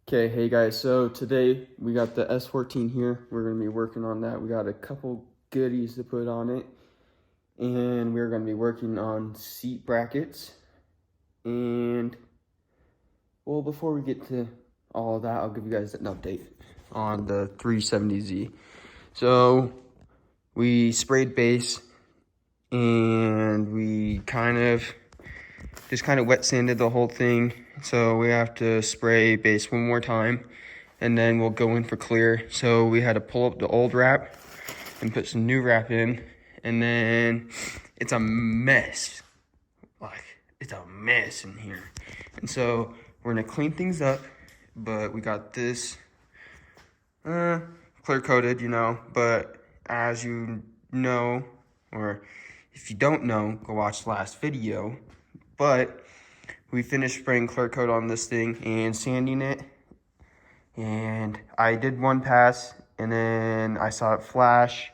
Okay, hey guys, so today we got the S14 here. We're going to be working on that. We got a couple goodies to put on it. And we're going to be working on seat brackets. And, well, before we get to all of that, I'll give you guys an update on the 370Z. So, we sprayed base, and we just kind of wet sanded the whole thing. So we have to spray base one more time, and then we'll go in for clear. So we had to pull up the old wrap and put some new wrap in, and then it's a mess. Like, it's a mess in here. And so we're gonna clean things up, but we got this clear coated, but as you know, or if you don't know, go watch the last video. But we finished spraying clear coat on this thing and sanding it. And I did one pass, and then I saw it flash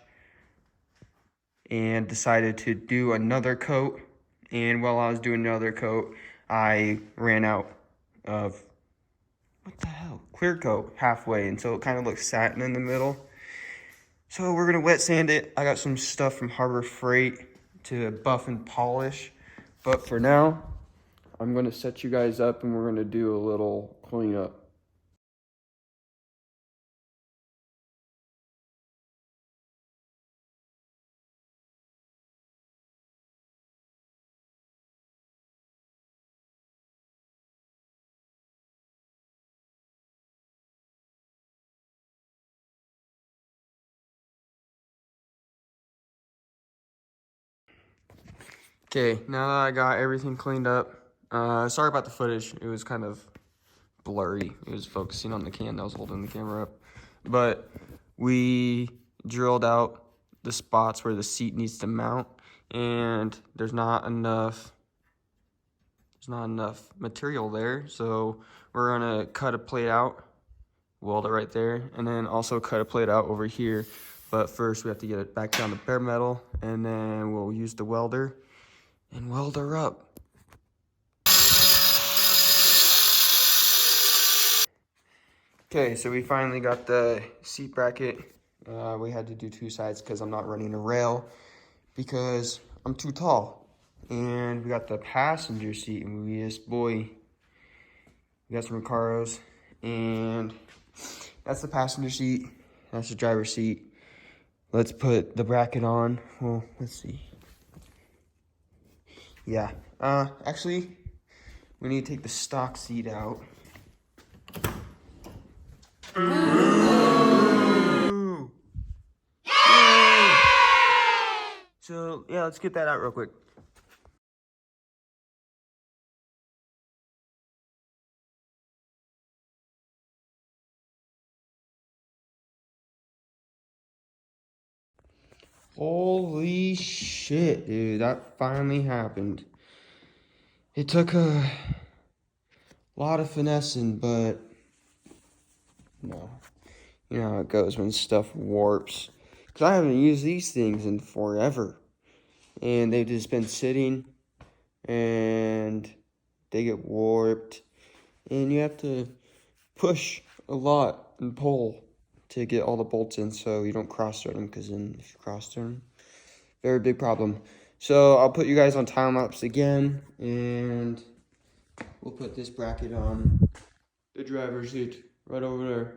and decided to do another coat. And while I was doing another coat, I ran out of, clear coat halfway. And so it kind of looks satin in the middle. So we're gonna wet sand it. I got some stuff from Harbor Freight to buff and polish. But for now, I'm going to set you guys up and we're going to do a little cleanup. Okay, now that I got everything cleaned up, sorry about the footage. It was kind of blurry. It was focusing on the can that was holding the camera up. But we drilled out the spots where the seat needs to mount, and there's not enough material there. So we're gonna cut a plate out, weld it right there, and then also cut a plate out over here. But first we have to get it back down to bare metal, and then we'll use the welder and weld her up. Okay, so we finally got the seat bracket. We had to do two sides because I'm not running a rail because I'm too tall. And we got the passenger seat, and we got some Recaros, and that's the passenger seat. That's the driver's seat. Let's put the bracket on. Well, let's see. Yeah, actually, we need to take the stock seat out. Ooh. So, yeah, let's get that out real quick. Holy shit, dude, that finally happened. It took a lot of finessing, but no. You know how it goes when stuff warps. Because I haven't used these things in forever. And they've just been sitting, and they get warped. And you have to push a lot and pull to get all the bolts in so you don't cross-thread them, because then if you cross-thread them, very big problem. So I'll put you guys on time-lapse again, and we'll put this bracket on the driver's seat right over there.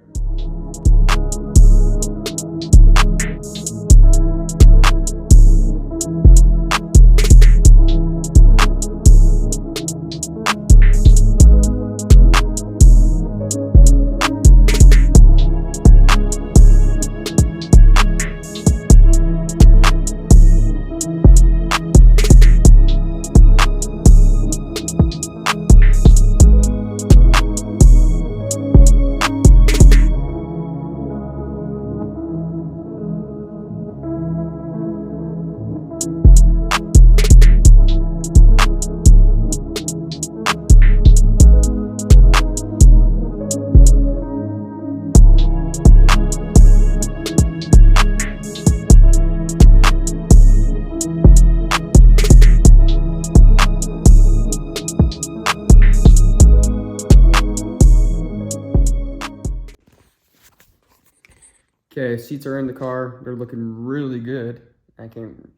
Okay, seats are in the car. They're looking really good. Couldn't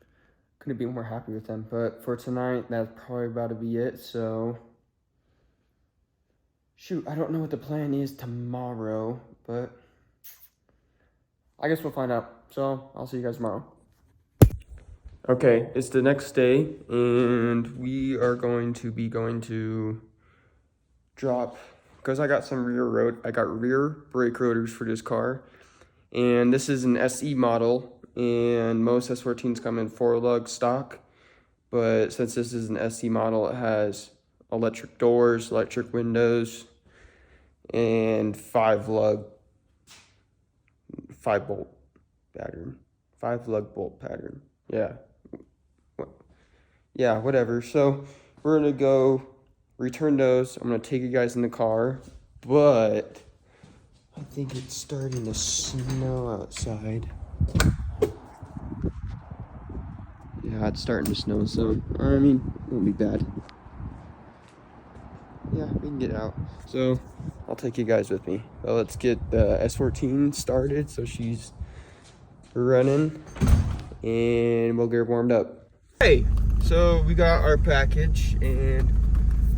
be more happy with them. But for tonight, that's probably about to be it. So, shoot, I don't know what the plan is tomorrow, but I guess we'll find out. So, I'll see you guys tomorrow. Okay, it's the next day, and we are going to drop, because I got rear brake rotors for this car, and this is an SE model, and most S14s come in 4-lug stock, but since this is an SE model, it has electric doors, electric windows, and 5-lug bolt pattern. Yeah, whatever. So we're gonna go return those. I'm gonna take you guys in the car, but I think it's starting to snow outside. Yeah, it's starting to snow, so I mean, it won't be bad. Yeah, we can get out. So I'll take you guys with me. Well, let's get the S14 started so she's running, and we'll get her warmed up. Hey, so we got our package, and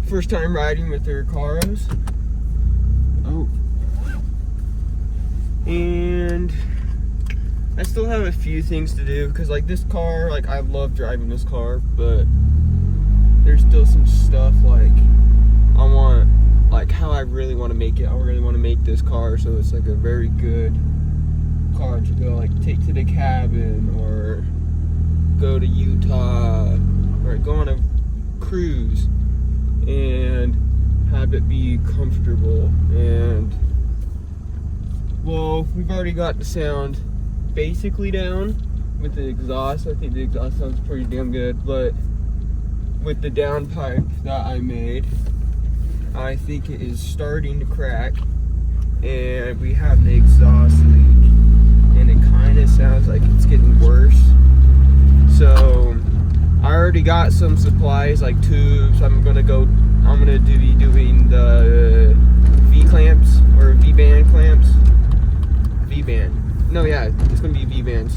first time riding with the Recaros. Oh. And I still have a few things to do, because like this car, like I love driving this car, but there's still some stuff like I want, like how I really want to make it. I really want to make this car so it's like a very good car to go like take to the cabin, or go to Utah, or go on a cruise and have it be comfortable. And well, we've already got the sound basically down with the exhaust. I think the exhaust sounds pretty damn good, but with the downpipe that I made, I think it is starting to crack, and we have the exhaust leak, and it kind of sounds like it's getting worse. So I already got some supplies like tubes. I'm gonna be doing the V-clamps or V-band clamps. V-band. No, yeah, it's gonna be V-bands.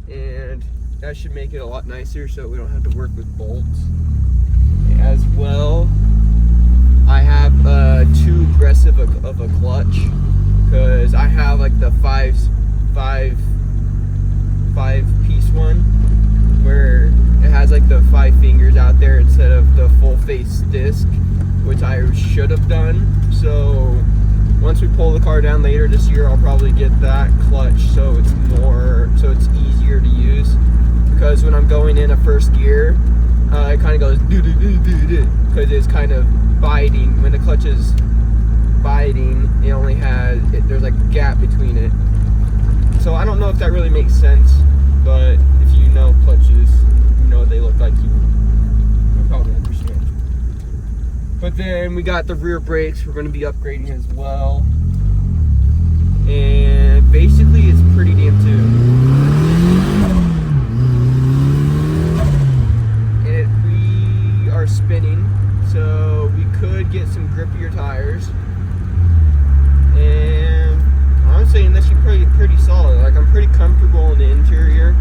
And that should make it a lot nicer so we don't have to work with bolts. As well, I have too aggressive of a clutch, because I have like the five piece one where it has like the 5 fingers out there instead of the full face disc, which I should have done. So once we pull the car down later this year, I'll probably get that clutch so it's easier to use, because when I'm going in a first gear, it kind of goes do do do do do, because it's kind of biting. When the clutch is biting, it only has there's like a gap between it. So I don't know if that really makes sense, but if you know clutches, you know what they look like, you'll probably understand. But then we got the rear brakes we're going to be upgrading as well, and basically it's pretty damn tuned. We are spinning, so we could get some grippier tires, and I'm saying that should be pretty solid. Like, I'm pretty comfortable in the interior.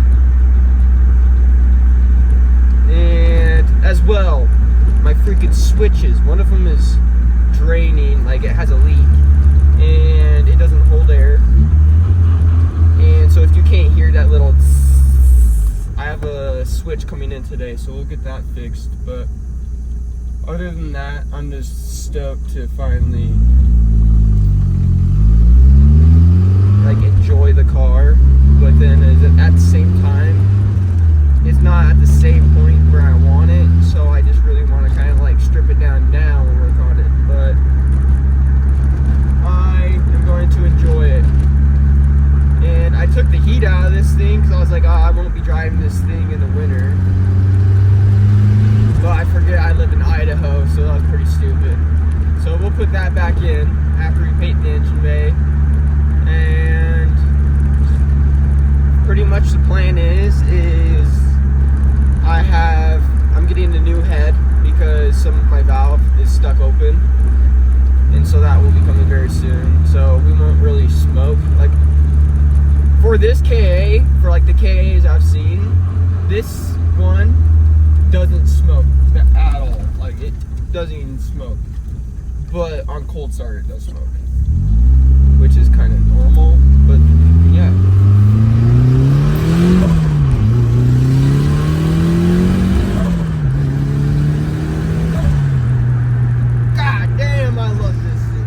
And as well, my freaking switches, one of them is draining, like it has a leak, and it doesn't hold air. And so if you can't hear that little I have a switch coming in today, so we'll get that fixed. But other than that, I'm just stoked to finally like enjoy the car. But then at the same time, it's not at the same point where I want it, so I just really want to kind of like strip it down and work on it. But I am going to enjoy it. And I took the heat out of this thing because I was like, oh, I won't be driving this thing in the winter. But I forget I live in Idaho, so that was pretty stupid. So we'll put that back in after we paint the engine bay. And pretty much the plan is I'm getting a new head because some of my valve is stuck open. And so that the KAs I've seen, this one doesn't smoke at all. Like, it doesn't even smoke. But on cold start, it does smoke, which is kind of normal, but yeah. God damn, I love this thing.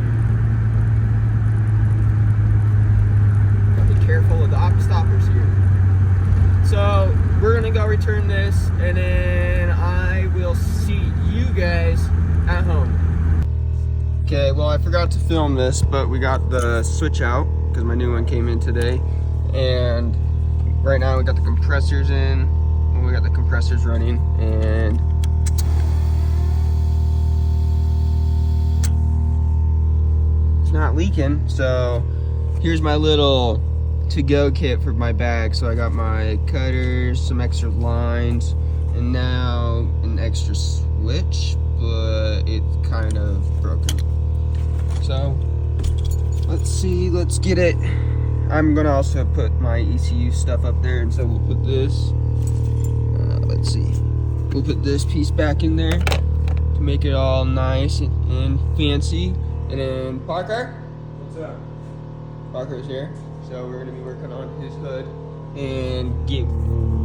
Gotta be careful of the stoppers here. So we're gonna go return this, and then I will see you guys at home. Okay, well, I forgot to film this, but we got the switch out because my new one came in today, and right now we got the compressors in. We got the compressors running, and it's not leaking. So here's my little to-go kit for my bag. So I got my cutters, some extra lines, and now an extra switch, but it's kind of broken. So let's see, let's get it. I'm gonna also put my ECU stuff up there, and so we'll put this, let's see, we'll put this piece back in there to make it all nice and fancy. And then Parker, what's up? Parker's here, so we're gonna be working on his hood, and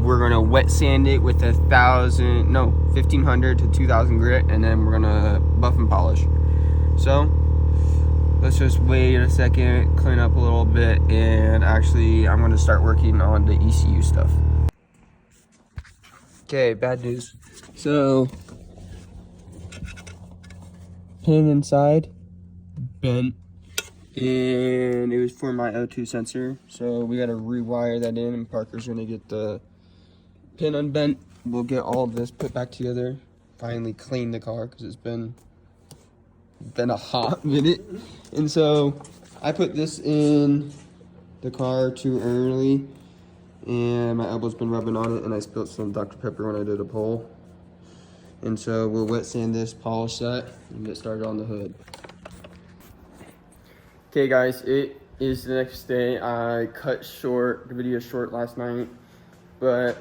we're gonna wet sand it with 1500 to 2000 grit, and then we're gonna buff and polish. So let's just wait a second, clean up a little bit, and actually I'm gonna start working on the ECU stuff. Okay, bad news. So, pin inside bent, and it was for my O2 sensor, so we gotta rewire that in, and Parker's gonna get the pin unbent. We'll get all of this put back together, finally clean the car, because it's been a hot minute. And so I put this in the car too early, and my elbow's been rubbing on it, and I spilled some Dr. Pepper when I did a pull. And so we'll wet sand this, polish that, and get started on the hood. Okay guys, it is the next day. I cut the video short last night, but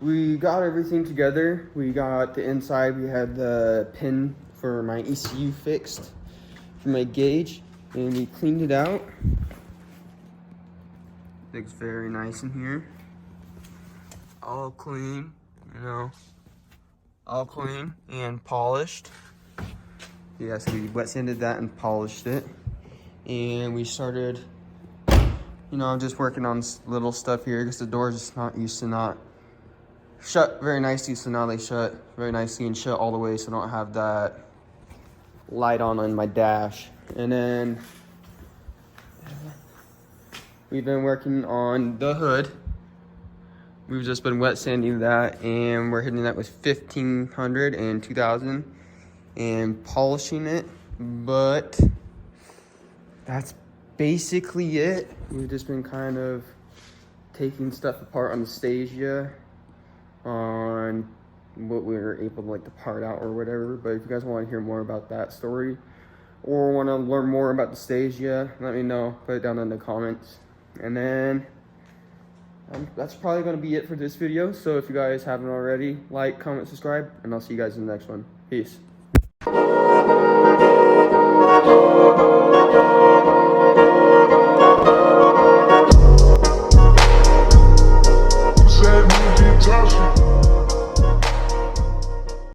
we got everything together. We got the inside, we had the pin for my ECU fixed for my gauge, and we cleaned it out. Looks very nice in here. All clean, you know, all clean and polished. Yes, we wet sanded that and polished it. And we started, you know, just working on little stuff here because the doors is not used to not shut very nicely, so now they shut very nicely and shut all the way, so I don't have that light on my dash. And then we've been working on the hood. We've just been wet sanding that, and we're hitting that with 1500 and 2000 and polishing it, but that's basically it. We've just been kind of taking stuff apart on the Stasia, on what we were able to like to part out or whatever. But if you guys want to hear more about that story or want to learn more about the Stasia, let me know. Put it down in the comments. And then that's probably going to be it for this video. So if you guys haven't already, like, comment, subscribe, and I'll see you guys in the next one. Peace.